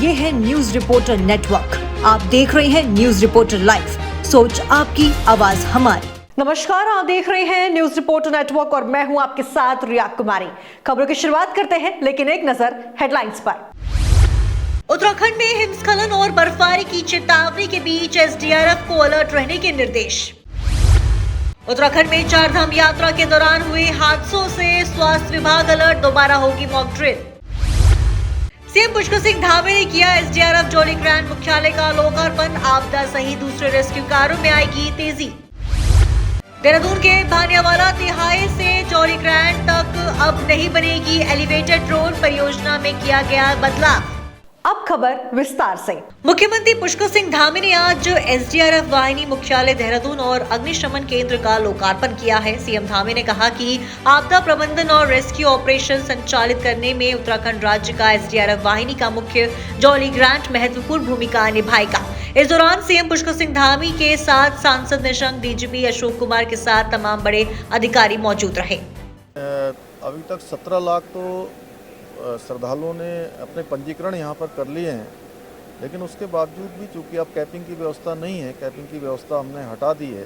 ये है news reporter network. आप देख रहे हैं न्यूज रिपोर्टर लाइव, सोच आपकी, आवाज हमारी। नमस्कार, आप देख रहे हैं न्यूज रिपोर्टर नेटवर्क और मैं हूं आपके साथ रिया कुमारी। खबरों की शुरुआत करते हैं, लेकिन एक नजर हेडलाइंस पर। उत्तराखंड में हिमस्खलन और बर्फबारी की चेतावनी के बीच एसडीआरएफ को अलर्ट रहने के निर्देश। उत्तराखंड में चारधाम यात्रा के दौरान हुए हादसों से स्वास्थ्य विभाग अलर्ट, दोबारा होगी mock drill. CM Pushkar Singh Dhami ने किया एसडीआरएफ जौलीग्रांट मुख्यालय का लोकार्पण, आपदा सहित दूसरे रेस्क्यू कार्यों में आएगी तेजी। देहरादून के भानियावाला तिहाई से जौलीग्रांट तक अब नहीं बनेगी एलिवेटेड रोड, परियोजना में किया गया बदलाव। अब खबर विस्तार से। मुख्यमंत्री पुष्कर सिंह धामी ने आज एसडीआरएफ वाहिनी मुख्यालय देहरादून और अग्निशमन केंद्र का लोकार्पण किया है। सीएम धामी ने कहा कि आपदा प्रबंधन और रेस्क्यू ऑपरेशन संचालित करने में उत्तराखंड राज्य का एसडीआरएफ वाहिनी का मुख्य जौलीग्रांट महत्वपूर्ण भूमिका निभाएगा। इस दौरान सीएम पुष्कर सिंह धामी के साथ सांसद निशंक, डीजीपी अशोक कुमार के साथ तमाम बड़े अधिकारी मौजूद रहे। अभी तक 17 लाख तो श्रद्धालुओं ने अपने पंजीकरण यहाँ पर कर लिए हैं, लेकिन उसके बावजूद भी चूँकि अब कैपिंग की व्यवस्था नहीं है, कैपिंग की व्यवस्था हमने हटा दी है,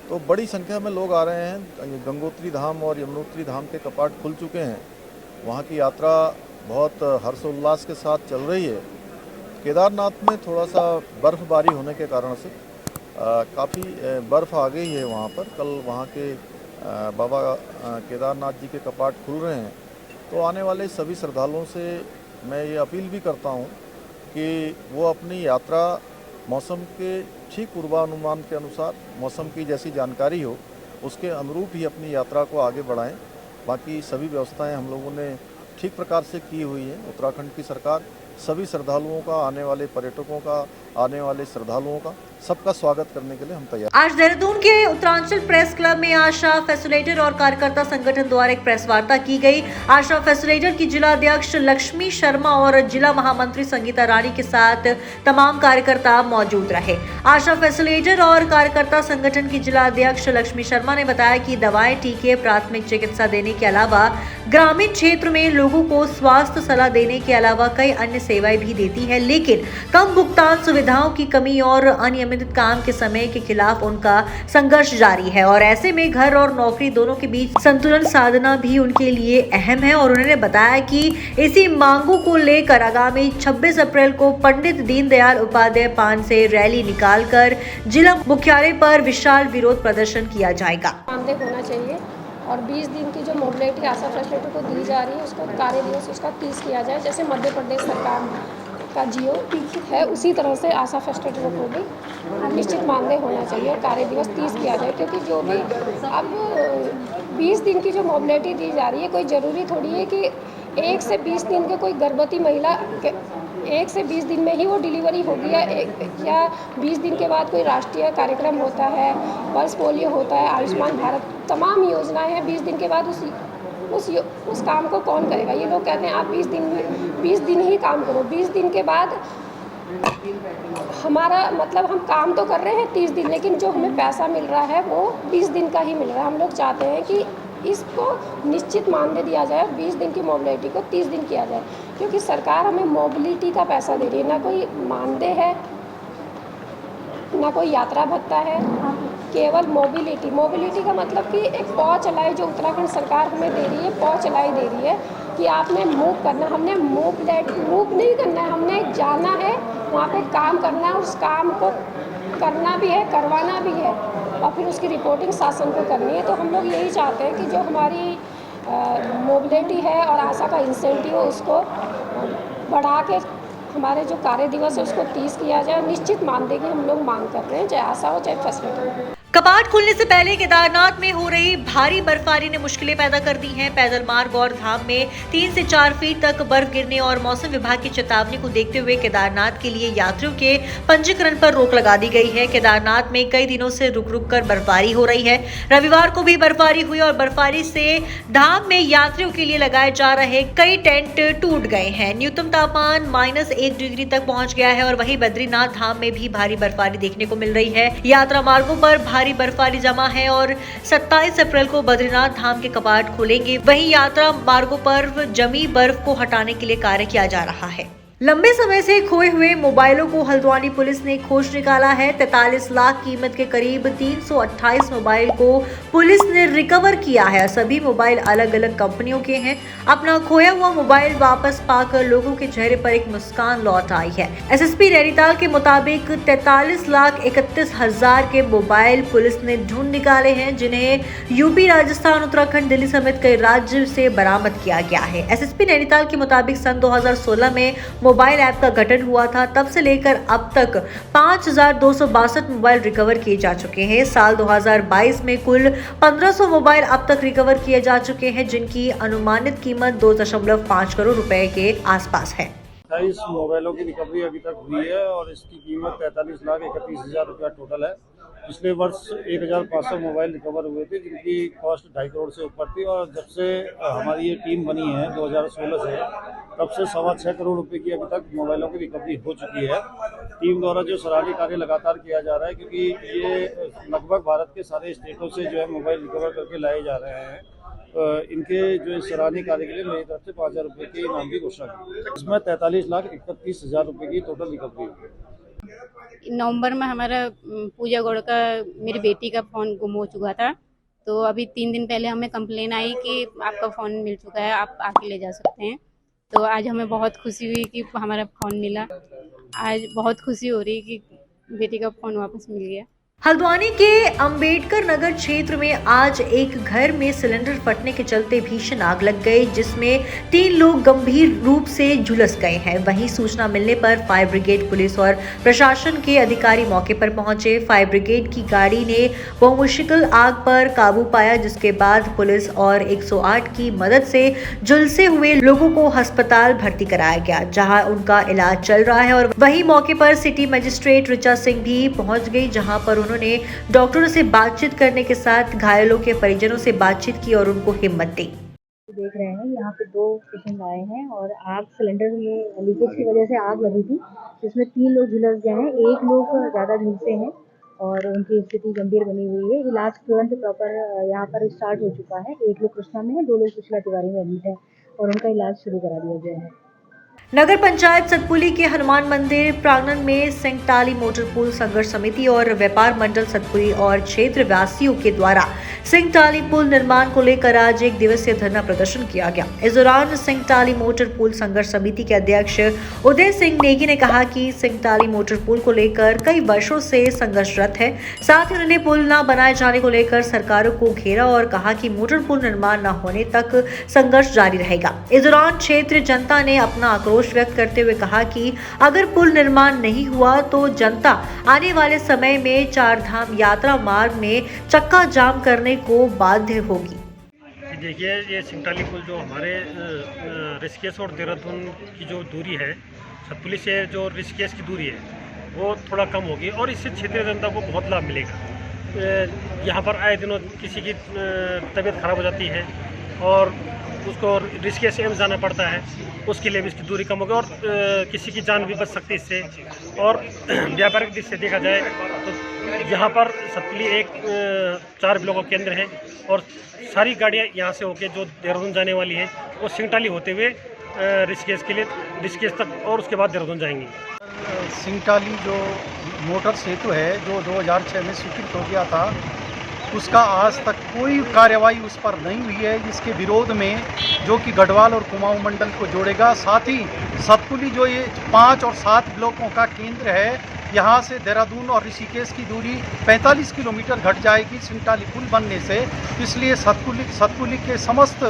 तो बड़ी संख्या में लोग आ रहे हैं। गंगोत्री धाम और यमुनोत्री धाम के कपाट खुल चुके हैं, वहाँ की यात्रा बहुत हर्षोल्लास के साथ चल रही है। केदारनाथ में थोड़ा सा बर्फ़बारी होने के कारण से काफ़ी बर्फ़ आ गई है वहाँ पर। कल वहाँ के बाबा केदारनाथ जी के कपाट खुल रहे हैं, तो आने वाले सभी श्रद्धालुओं से मैं ये अपील भी करता हूँ कि वो अपनी यात्रा मौसम के ठीक पूर्वानुमान के अनुसार, मौसम की जैसी जानकारी हो उसके अनुरूप ही अपनी यात्रा को आगे बढ़ाएं। बाकी सभी व्यवस्थाएं हम लोगों ने ठीक प्रकार से की हुई हैं। उत्तराखंड की सरकार सभी श्रद्धालुओं का, आने वाले पर्यटकों का, आने वाले श्रद्धालुओं का सबका स्वागत करने के लिए हम तैयार। आज देहरादून के उत्तरांचल प्रेस क्लब में आशा फैसिलिटेटर और कार्यकर्ता संगठन द्वारा एक प्रेस वार्ता की गई। आशा फैसिलिटेटर की जिला अध्यक्ष लक्ष्मी शर्मा और जिला महामंत्री संगीता रानी के साथ तमाम कार्यकर्ता मौजूद रहे। आशा फैसिलिटेटर और कार्यकर्ता संगठन की जिला अध्यक्ष लक्ष्मी शर्मा ने बताया कि दवाएं, टीके, प्राथमिक चिकित्सा देने के अलावा ग्रामीण क्षेत्र में लोगों को स्वास्थ्य सलाह देने के अलावा कई अन्य सेवाएं भी देती है, लेकिन कम भुगतान सुविधाओं की कमी और अनियमित काम के समय के खिलाफ उनका संघर्ष जारी है और ऐसे में घर और नौकरी दोनों के बीच संतुलन साधना भी उनके लिए अहम है। और उन्होंने बताया कि इसी मांगों को लेकर आगामी 26 अप्रैल को पंडित दीनदयाल उपाध्याय पान से रैली निकालकर जिला मुख्यालय पर विशाल विरोध प्रदर्शन किया जाएगा। होना चाहिए और 20 दिन की जो मोबिलिटी आशा फैसिलिटी को दी जा रही है उसको कार्य दिवस उसका 30 किया जाए। जैसे मध्य प्रदेश सरकार का जियो है उसी तरह से आशा फैसिलिटी को भी निश्चित मानदेय होना चाहिए और कार्य दिवस 30 किया जाए। क्योंकि जो भी अब 20 दिन की जो मोबिलिटी दी जा रही है, कोई ज़रूरी थोड़ी है कि 1 से 20 दिन के कोई गर्भवती महिला 1 से 20 दिन में ही वो डिलीवरी होगी या 20 दिन के बाद कोई राष्ट्रीय कार्यक्रम होता है, पल्स पोलियो होता है, आयुष्मान भारत, तमाम योजनाएं हैं। 20 दिन के बाद उस काम को कौन करेगा? ये लोग कहते हैं आप 20 दिन ही काम करो। 20 दिन के बाद हमारा मतलब हम काम तो कर रहे हैं 30 दिन, लेकिन जो हमें पैसा मिल रहा है वो 20 दिन का ही मिल रहा है। हम लोग चाहते हैं कि इसको निश्चित मानदेय दिया जाए, 20 दिन की मोबिलिटी को 30 दिन किया जाए, क्योंकि सरकार हमें मोबिलिटी का पैसा दे रही है, ना कोई मानदेय है, ना कोई यात्रा भत्ता है, केवल मोबिलिटी का मतलब कि एक पौ चलाई जो उत्तराखंड सरकार हमें दे रही है, पौ चलाई दे रही है कि आपने मूव करना। हमने मूव नहीं करना है, हमने जाना है वहाँ पे काम करना है, उस काम को करना भी है, करवाना भी है और फिर उसकी रिपोर्टिंग शासन को करनी है। तो हम लोग यही चाहते हैं कि जो हमारी मोबिलिटी है और आशा का इंसेंटिव उसको बढ़ा के हमारे जो कार्य दिवस है उसको 30 किया जाए। निश्चित मानदेय की हम लोग मांग कर रहे हैं, चाहे आशा हो चाहे फैसिलिटी। कपाट खुलने से पहले केदारनाथ में हो रही भारी बर्फबारी ने मुश्किलें पैदा कर दी हैं। पैदल मार्ग और धाम में 3 से 4 फीट तक बर्फ गिरने और मौसम विभाग की चेतावनी को देखते हुए केदारनाथ के लिए यात्रियों के पंजीकरण पर रोक लगा दी गई है। केदारनाथ में कई दिनों से रुक कर बर्फबारी हो रही है। रविवार को भी बर्फबारी हुई और बर्फबारी से धाम में यात्रियों के लिए लगाए जा रहे कई टेंट टूट गए हैं। न्यूनतम तापमान -1 डिग्री तक पहुंच गया है और वहीं बद्रीनाथ धाम में भी भारी बर्फबारी देखने को मिल रही है। यात्रा मार्गों पर भारी बर्फबारी जमा है और 27 अप्रैल को बद्रीनाथ धाम के कपाट खुलेंगे। वहीं यात्रा मार्गों पर जमी बर्फ को हटाने के लिए कार्य किया जा रहा है। लंबे समय से खोए हुए मोबाइलों को हल्द्वानी पुलिस ने खोज निकाला है। 43 लाख कीमत के करीब 328 मोबाइल को पुलिस ने रिकवर किया है। सभी मोबाइल अलग अलग कंपनियों के हैं। अपना खोया हुआ मोबाइल वापस पाकर लोगों के चेहरे पर एक मुस्कान लौट आई है। एसएसपी नैनीताल के मुताबिक 43,31,000 के मोबाइल पुलिस ने ढूंढ निकाले हैं, जिन्हें यूपी, राजस्थान, उत्तराखंड, दिल्ली समेत कई राज्य से बरामद किया गया है। एसएसपी नैनीताल के मुताबिक सन 2016 में मोबाइल ऐप का गठन हुआ था। तब से लेकर अब तक 5,262 मोबाइल रिकवर किए जा चुके हैं। साल 2022 में कुल 1,500 मोबाइल अब तक रिकवर किए जा चुके हैं, जिनकी अनुमानित कीमत 2.5 करोड़ रुपए के आसपास है। 28 मोबाइलों की रिकवरी अभी तक हुई है और इसकी कीमत 43,31,000 रुपया टोटल है। पिछले वर्ष 1,500 मोबाइल रिकवर हुए थे, जिनकी कॉस्ट 2.5 करोड़ से ऊपर थी। और जब से हमारी ये टीम बनी है 2016 से, तब से 6.25 करोड़ रुपए की अभी तक मोबाइलों की रिकवरी हो चुकी है। टीम द्वारा जो सराहनीय कार्य लगातार किया जा रहा है, क्योंकि ये लगभग भारत के सारे स्टेटों से जो है मोबाइल रिकवर करके लाए जा रहे हैं। इनके जो सराहनीय कार्य के लिए मेरी तरफ से 5,000 रुपये के इनाम की घोषणा की। इसमें 43,31,000 रुपये की टोटल रिकवरी हुई। नवंबर में हमारा पूजा गौड़ का, मेरी बेटी का फ़ोन गुम हो चुका था, तो अभी 3 दिन पहले हमें कंप्लेन आई कि आपका फ़ोन मिल चुका है, आप आके ले जा सकते हैं। तो आज हमें बहुत खुशी हुई कि हमारा फ़ोन मिला। आज बहुत खुशी हो रही कि बेटी का फ़ोन वापस मिल गया। हल्द्वानी के अंबेडकर नगर क्षेत्र में आज एक घर में सिलेंडर फटने के चलते भीषण आग लग गई, जिसमें 3 लोग गंभीर रूप से झुलस गए हैं। वहीं सूचना मिलने पर फायर ब्रिगेड, पुलिस और प्रशासन के अधिकारी मौके पर पहुंचे। फायर ब्रिगेड की गाड़ी ने बहुमुश्किल आग पर काबू पाया, जिसके बाद पुलिस और 108 की मदद से झुलसे हुए लोगों को अस्पताल भर्ती कराया गया, जहां उनका इलाज चल रहा है। और वहीं मौके पर सिटी मजिस्ट्रेट ऋचा सिंह भी पहुंच गई, जहां पर उन्होंने डॉक्टरों से बातचीत करने के साथ घायलों के परिजनों से बातचीत की और उनको हिम्मत दी। देख रहे हैं यहाँ पे 2 पेशेंट आए हैं और आग सिलेंडर में लीकेज की वजह से आग लगी थी, जिसमें 3 लोग झुलस गए हैं। 1 लोग ज़्यादा झुलसे हैं और उनकी स्थिति गंभीर बनी हुई है। इलाज तुरंत प्रॉपर यहाँ पर स्टार्ट हो चुका है। 1 लोग कृष्णा में है, 2 लोग सुशीला तिवारी में एडमिट है और उनका इलाज शुरू करा दिया गया है। नगर पंचायत सतपुली के हनुमान मंदिर प्रांगण में सिंगटाली मोटर पुल संघर्ष समिति और व्यापार मंडल सतपुली और क्षेत्र वासियों के द्वारा सिंगटाली पुल निर्माण को लेकर आज 1 दिवसीय धरना प्रदर्शन किया गया। इस दौरान सिंगटाली मोटर पुल संघर्ष समिति के अध्यक्ष उदय सिंह नेगी ने कहा कि सिंगटाली मोटर पुल को लेकर कई वर्षों से संघर्षरत है। साथ ही उन्होंने पुल न बनाए जाने को लेकर सरकारों को घेरा और कहा कि मोटर पुल निर्माण न होने तक संघर्ष जारी रहेगा। इस दौरान क्षेत्र जनता ने अपना आक्रोश व्यक्त करते हुए कहा कि अगर पुल निर्माण नहीं हुआ तो जनता आने वाले समय में 4 धाम यात्रा मार्ग में चक्का जाम करने को बाध्य होगी। देखिए, ये सिंगटाली पुल जो हमारे ऋषिकेश और देहरादून की जो दूरी है, सतपुली से जो ऋषिकेश की दूरी है, वो थोड़ा कम होगी और इससे क्षेत्रीय जनता को बहुत लाभ मिलेगा। यहाँ पर आए दिनों किसी की तबीयत खराब हो जाती है और उसको ऋषिकेश एम्स जाना पड़ता है, उसके लिए भी इसकी दूरी कम होगी और किसी की जान भी बच सकती है इससे। और व्यापारिक दृष्टि से देखा जाए तो यहाँ पर सतपुली एक 4 ब्लॉक केंद्र है और सारी गाड़ियाँ यहाँ से होकर जो देहरादून जाने वाली हैं वो सिंगटाली होते हुए ऋषिकेश के लिए, ऋषिकेश तक और उसके बाद देहरादून जाएंगी। सिंगटाली जो मोटर सेतु है जो 2006 में स्वीकृत हो गया था, उसका आज तक कोई कार्रवाई उस पर नहीं हुई है, जिसके विरोध में जो कि गढ़वाल और कुमाऊं मंडल को जोड़ेगा। साथ ही सतपुली जो ये 5 और 7 ब्लॉकों का केंद्र है, यहाँ से देहरादून और ऋषिकेश की दूरी 45 किलोमीटर घट जाएगी सिंगटाली पुल बनने से। इसलिए सतपुली के समस्त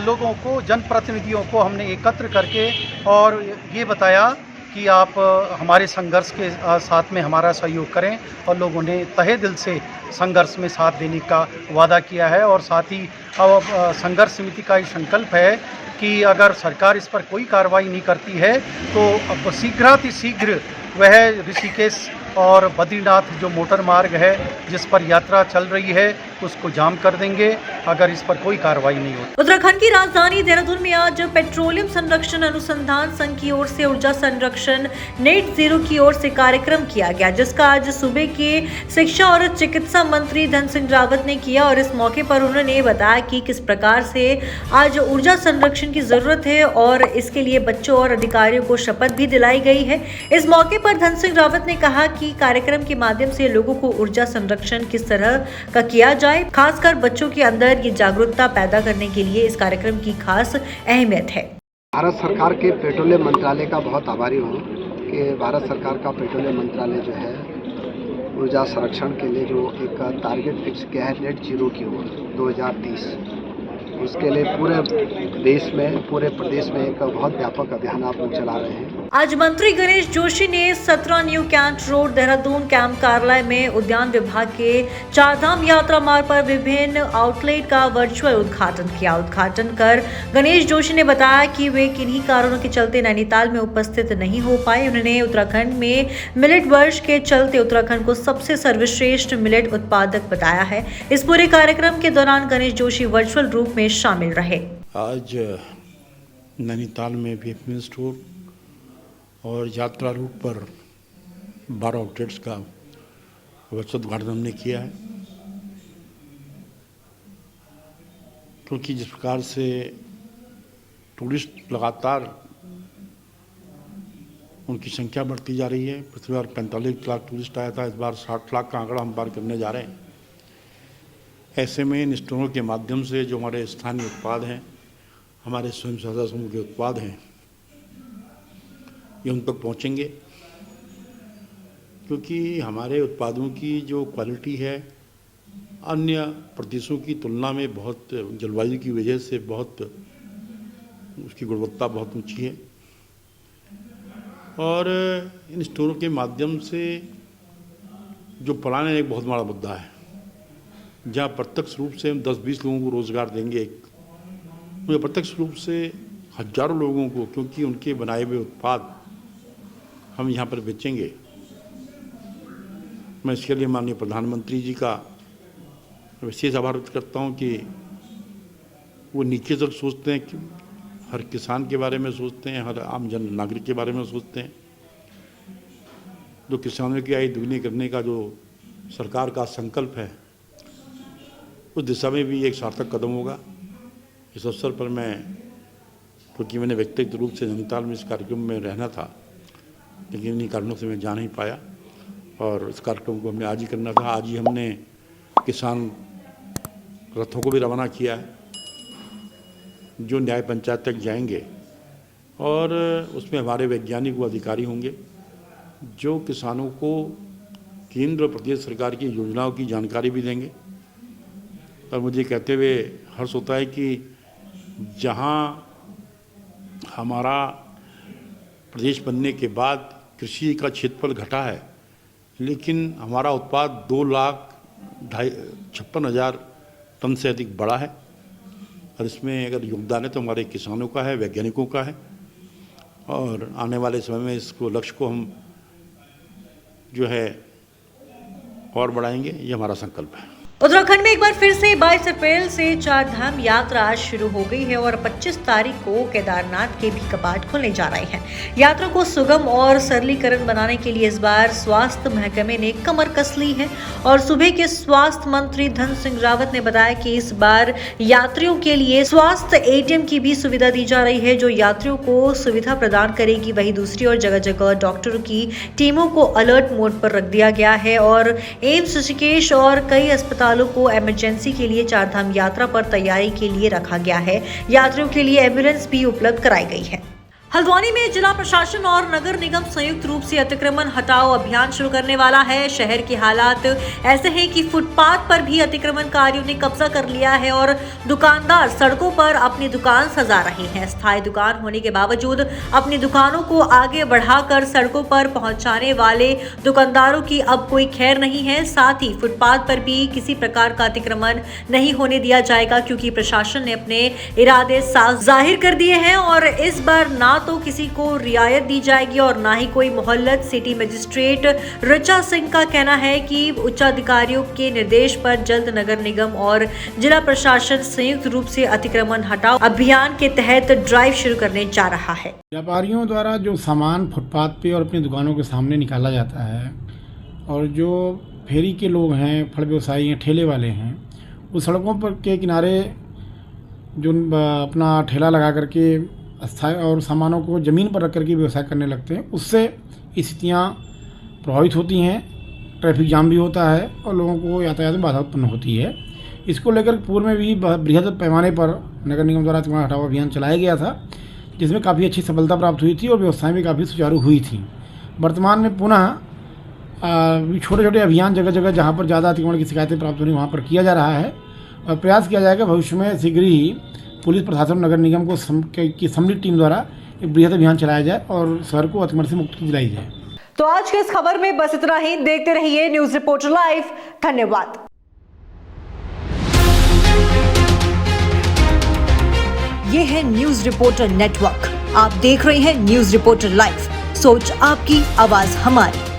लोगों को, जनप्रतिनिधियों को हमने एकत्र करके और ये बताया कि आप हमारे संघर्ष के साथ में हमारा सहयोग करें, और लोगों ने तहे दिल से संघर्ष में साथ देने का वादा किया है। और साथ ही अब संघर्ष समिति का ये संकल्प है कि अगर सरकार इस पर कोई कार्रवाई नहीं करती है तो अब शीघ्रातिशीघ्र वह ऋषिकेश और बद्रीनाथ जो मोटर मार्ग है जिस पर यात्रा चल रही है उसको जाम कर देंगे अगर इस पर कोई कार्रवाई नहीं होती। उत्तराखंड की राजधानी देहरादून में आज पेट्रोलियम संरक्षण अनुसंधान संघ की ओर से ऊर्जा संरक्षण नेट जीरो की ओर से कार्यक्रम किया गया, जिसका आज सूबे के शिक्षा और चिकित्सा मंत्री धन सिंह रावत ने किया। और इस मौके पर उन्होंने बताया कि किस प्रकार से आज ऊर्जा संरक्षण की जरूरत है और इसके लिए बच्चों और अधिकारियों को शपथ भी दिलाई गई है। इस मौके पर धन सिंह रावत ने कहा कि कार्यक्रम के माध्यम से लोगों को ऊर्जा संरक्षण किस तरह का किया जाए, खासकर बच्चों के अंदर ये जागरूकता पैदा करने के लिए इस कार्यक्रम की खास अहमियत है। भारत सरकार के पेट्रोलियम मंत्रालय का बहुत आभारी हूँ कि भारत सरकार का पेट्रोलियम मंत्रालय जो है ऊर्जा संरक्षण के लिए जो एक टारगेट फिक्स किया है नेट जीरो की ओर 2030, उसके लिए पूरे प्रदेश में एक बहुत व्यापक अभियान आप लोग चला रहे हैं। आज मंत्री गणेश जोशी ने 17 न्यू कैंट रोड देहरादून कैंप कार्यालय में उद्यान विभाग के चारधाम यात्रा मार्ग पर विभिन्न आउटलेट का वर्चुअल उद्घाटन किया। उद्घाटन कर गणेश जोशी ने बताया कि वे किन्हीं कारणों के चलते नैनीताल में उपस्थित नहीं हो पाए। उन्होंने उत्तराखंड में मिलेट वर्ष के चलते उत्तराखंड को सबसे सर्वश्रेष्ठ मिलेट उत्पादक बताया है। इस पूरे कार्यक्रम के दौरान गणेश जोशी वर्चुअल रूप में शामिल रहे। आज नैनीताल में भी मिल स्टोर और यात्रा रूट पर 12 आउटलेट्स का वर्चुअल उद्घाटन हमने किया है, क्योंकि जिस प्रकार से टूरिस्ट लगातार उनकी संख्या बढ़ती जा रही है। पिछली बार 45 लाख टूरिस्ट आया था, इस बार 60 लाख का आंकड़ा हम पार करने जा रहे हैं। ऐसे में इन स्टोरों के माध्यम से जो हमारे स्थानीय उत्पाद हैं, हमारे स्वयं सहायता समूह के उत्पाद हैं, ये उन तक पहुँचेंगे, क्योंकि हमारे उत्पादों की जो क्वालिटी है अन्य प्रदेशों की तुलना में बहुत, जलवायु की वजह से बहुत, उसकी गुणवत्ता बहुत ऊंची है। और इन स्टोरों के माध्यम से जो पलायन एक बहुत बड़ा मुद्दा है, जहाँ प्रत्यक्ष रूप से हम 10-20 लोगों को रोज़गार देंगे, मुझे प्रत्यक्ष रूप से हजारों लोगों को, क्योंकि उनके बनाए हुए उत्पाद हम यहाँ पर बेचेंगे। मैं इसके लिए माननीय प्रधानमंत्री जी का विशेष आभार व्यक्त करता हूँ कि वो नीचे तक सोचते हैं, कि हर किसान के बारे में सोचते हैं, हर आम जन नागरिक के बारे में सोचते हैं। जो किसानों की आय दुगनी करने का जो सरकार का संकल्प है, उस दिशा में भी एक सार्थक कदम होगा। इस अवसर पर मैं, क्योंकि मैंने व्यक्तिगत रूप से नैनीताल में इस कार्यक्रम में रहना था, लेकिन इन्हीं कारणों से मैं जा नहीं पाया और इस कार्यक्रम को हमने आज ही करना था। आज ही हमने किसान रथों को भी रवाना किया है, जो न्याय पंचायत तक जाएंगे और उसमें हमारे वैज्ञानिक व अधिकारी होंगे, जो किसानों को केंद्र और प्रदेश सरकार की योजनाओं की जानकारी भी देंगे। और मुझे कहते हुए हर्ष होता है कि जहां हमारा प्रदेश बनने के बाद कृषि का क्षेत्रफल घटा है, लेकिन हमारा उत्पाद 2,56,000 टन से अधिक बढ़ा है। और इसमें अगर योगदान है तो हमारे किसानों का है, वैज्ञानिकों का है। और आने वाले समय में इसको लक्ष्य को हम जो है और बढ़ाएंगे, ये हमारा संकल्प है। उत्तराखंड में एक बार फिर से 22 अप्रैल से चारधाम यात्रा शुरू हो गई है और 25 तारीख को केदारनाथ के भी कपाट खुलने जा रहे हैं। यात्रा को सुगम और सरलीकरण बनाने के लिए इस बार स्वास्थ्य महकमे ने कमर कस ली है और सूबे के स्वास्थ्य मंत्री धन सिंह रावत ने बताया कि इस बार यात्रियों के लिए स्वास्थ्य एटीएम की भी सुविधा दी जा रही है, जो यात्रियों को सुविधा प्रदान करेगी। वहीं दूसरी ओर जगह जगह डॉक्टरों की टीमों को अलर्ट मोड पर रख दिया गया है और एम्स ऋषिकेश और कई अस्पताल को इमरजेंसी के लिए चारधाम यात्रा पर तैयारी के लिए रखा गया है। यात्रियों के लिए एम्बुलेंस भी उपलब्ध कराई गई है। हल्द्वानी में जिला प्रशासन और नगर निगम संयुक्त रूप से अतिक्रमण हटाओ अभियान शुरू करने वाला है। शहर के हालात ऐसे हैं कि फुटपाथ पर भी अतिक्रमणकारियों ने कब्जा कर लिया है और दुकानदार सड़कों पर अपनी दुकान सजा रहे हैं। स्थायी दुकान होने के बावजूद अपनी दुकानों को आगे बढ़ाकर सड़कों पर पहुंचाने वाले दुकानदारों की अब कोई खैर नहीं है। साथ ही फुटपाथ पर भी किसी प्रकार का अतिक्रमण नहीं होने दिया जाएगा, क्योंकि प्रशासन ने अपने इरादे साफ जाहिर कर दिए हैं और इस बार ना तो किसी को रियायत दी जाएगी और ना ही कोई मोहल्लत। सिटी मजिस्ट्रेट ऋचा सिंह का कहना है कि उच्चाधिकारियों के निर्देश पर जल्द नगर निगम और जिला प्रशासन संयुक्त रूप से अतिक्रमण हटाओ अभियान के तहत ड्राइव शुरू करने जा रहा है। व्यापारियों द्वारा जो सामान फुटपाथ पे और अपनी दुकानों के सामने निकाला जाता है और जो फेरी के लोग हैं, फल व्यवसायी हैं, ठेले वाले हैं, उस सड़कों पर के किनारे जो अपना ठेला लगा करके अस्थायी और सामानों को ज़मीन पर रख करके व्यवसाय करने लगते हैं, उससे स्थितियाँ प्रभावित होती हैं, ट्रैफिक जाम भी होता है और लोगों को यातायात में बाधा उत्पन्न होती है। इसको लेकर पूर्व में भी बृहद पैमाने पर नगर निगम द्वारा अतिक्रमण हटाओ अभियान चलाया गया था, जिसमें काफ़ी अच्छी सफलता प्राप्त हुई थी और व्यवसाय भी काफ़ी सुचारू हुई थी। वर्तमान में पुनः छोटे छोटे अभियान जगह जगह जहाँ पर ज़्यादा अतिक्रमण की शिकायतें प्राप्त हो रही वहाँ पर किया जा रहा है और प्रयास किया जाएगा भविष्य में शीघ्र ही पुलिस प्रशासन नगर निगम को की सम्मिलित टीम द्वारा एक बृहद अभियान चलाया जाए और शहर को अतिक्रमण से मुक्त दिलाई जाए। तो आज के इस खबर में बस इतना ही। देखते रहिए न्यूज रिपोर्टर लाइव। धन्यवाद। ये है न्यूज रिपोर्टर नेटवर्क। आप देख रहे हैं न्यूज रिपोर्टर लाइव। सोच आपकी, आवाज हमारी।